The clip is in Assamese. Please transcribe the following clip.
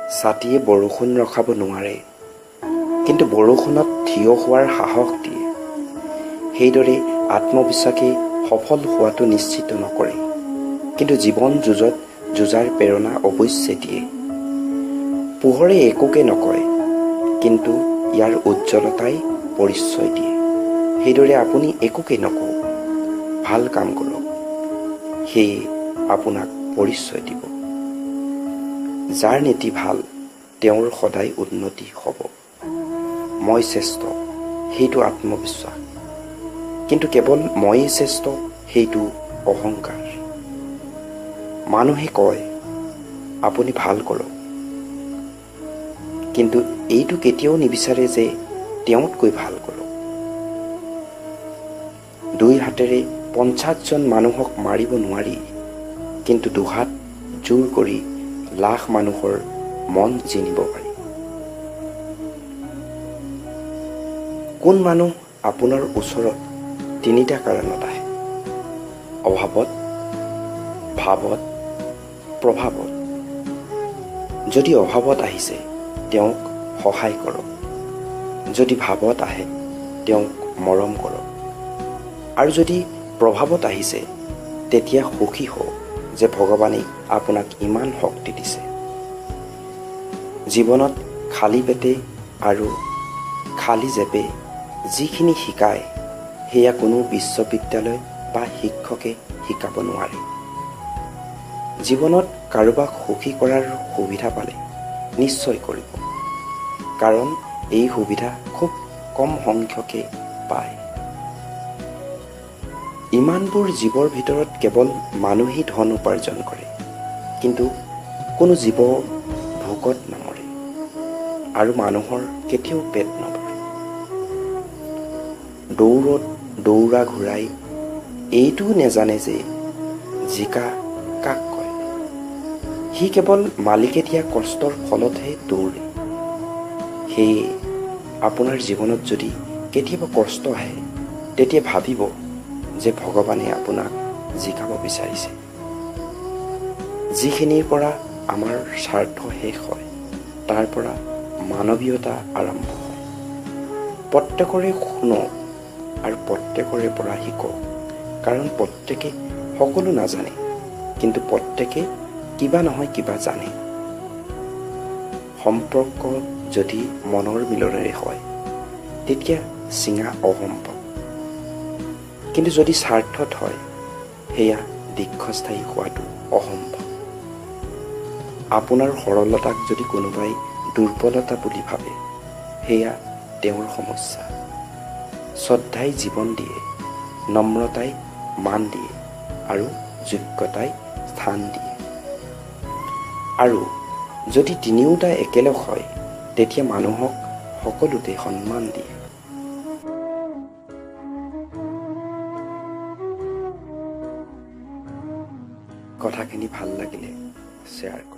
ছাতিয়ে বৰষুণ ৰখাব নোৱাৰে, কিন্তু বৰষুণত থিয় হোৱাৰ সাহস দিয়ে। সেইদৰে আত্মবিশ্বাসে সফল হোৱাটো নিশ্চিত নকৰে, কিন্তু জীৱন যুঁজত যুঁজাৰ প্ৰেৰণা অৱশ্যে দিয়ে। পোহৰে একোকে নকয়, কিন্তু ইয়াৰ উজ্জ্বলতাই পৰিচয় দিয়ে। সেইদৰে আপুনি একোকে নকওঁ, ভাল কাম কৰক, সেয়ে আপোনাক পৰিচয় দিব। যাৰ নীতি ভাল, তেওঁৰ সদায় উন্নতি হ'ব। মই শ্ৰেষ্ঠ, সেইটো আত্মবিশ্বাস, কিন্তু কেৱল ময়েই শ্ৰেষ্ঠ, সেইটো অহংকাৰ। মানুহে কয় আপুনি ভাল কৰক, কিন্তু এইটো কেতিয়াও নিবিচাৰে যে তেওঁতকৈ ভাল কৰক। 2 হাতেৰে 50জন মানুহক মাৰিব নোৱাৰি, কিন্তু 2 হাত জোৰ কৰি লাখ মানুহৰ মন জিনিব পাৰি। কোন মানুহ আপোনাৰ ওচৰত 3টা কাৰণত আহে: অভাৱত, ভাৱত, প্ৰভাৱত। যদি অভাৱত আহিছে, তেওঁক সহায় কৰক। যদি ভাৱত আহে, তেওঁক মৰম কৰক। আৰু যদি প্ৰভাৱত আহিছে, তেতিয়া সুখী হওক যে ভগৱানে আপোনাক ইমান শক্তি দিছে। জীৱনত খালী পেটে আৰু খালী জেপে যিখিনি শিকায়, সেয়া কোনো বিশ্ববিদ্যালয় বা শিক্ষকে শিকাব নোৱাৰে। জীৱনত কাৰোবাক সুখী কৰাৰ সুবিধা পালে নিশ্চয় কৰিব, কাৰণ এই সুবিধা খুব কম সংখ্যকে পায়। ইমানবোৰ জীৱৰ ভিতৰত কেৱল মানুহেই ধন উপাৰ্জন কৰে, কিন্তু কোনো জীৱ ভোকত নমৰে, আৰু মানুহৰ কেতিয়াও পেট নভৰে। দৌৰত দৌৰা ঘূৰাই এইটোও নেজানে যে জিকা কাক কয়। সি কেৱল মালিকে দিয়া কষ্টৰ ফলতহে দৌৰে। সেয়ে আপোনাৰ জীৱনত যদি কেতিয়াবা কষ্ট আহে, তেতিয়া ভাবিব যে ভগৱানে আপোনাক জিকাব বিচাৰিছে। যিখিনিৰ পৰা আমাৰ স্বাৰ্থ শেষ হয়, তাৰ পৰা মানৱীয়তা আৰম্ভ হয়। প্ৰত্যেকৰে শুনক আৰু প্ৰত্যেকৰে পৰা শিকক, কাৰণ প্ৰত্যেকে সকলো নাজানে, কিন্তু প্ৰত্যেকে কিবা নহয় কিবা জানে। সম্পৰ্ক যদি মনৰ মিলনেৰে হয়, তেতিয়া ছিঙা অসম্ভৱ, কিন্তু যদি স্বাৰ্থত হয়, সেয়া দীৰ্ঘস্থায়ী হোৱাটো অসম্ভৱ। আপোনাৰ সৰলতাক যদি কোনোবাই দুৰ্বলতা বুলি ভাবে, সেয়া তেওঁৰ সমস্যা। শ্ৰদ্ধাই জীৱন দিয়ে, নম্ৰতাই মান দিয়ে, আৰু যোগ্যতাই স্থান দিয়ে। আৰু যদি তিনিওটা একেলগ হয়, তেতিয়া মানুহক সকলোতে সন্মান দিয়ে। কথাখিনি ভাল লাগিলে শ্বেয়াৰ কৰক।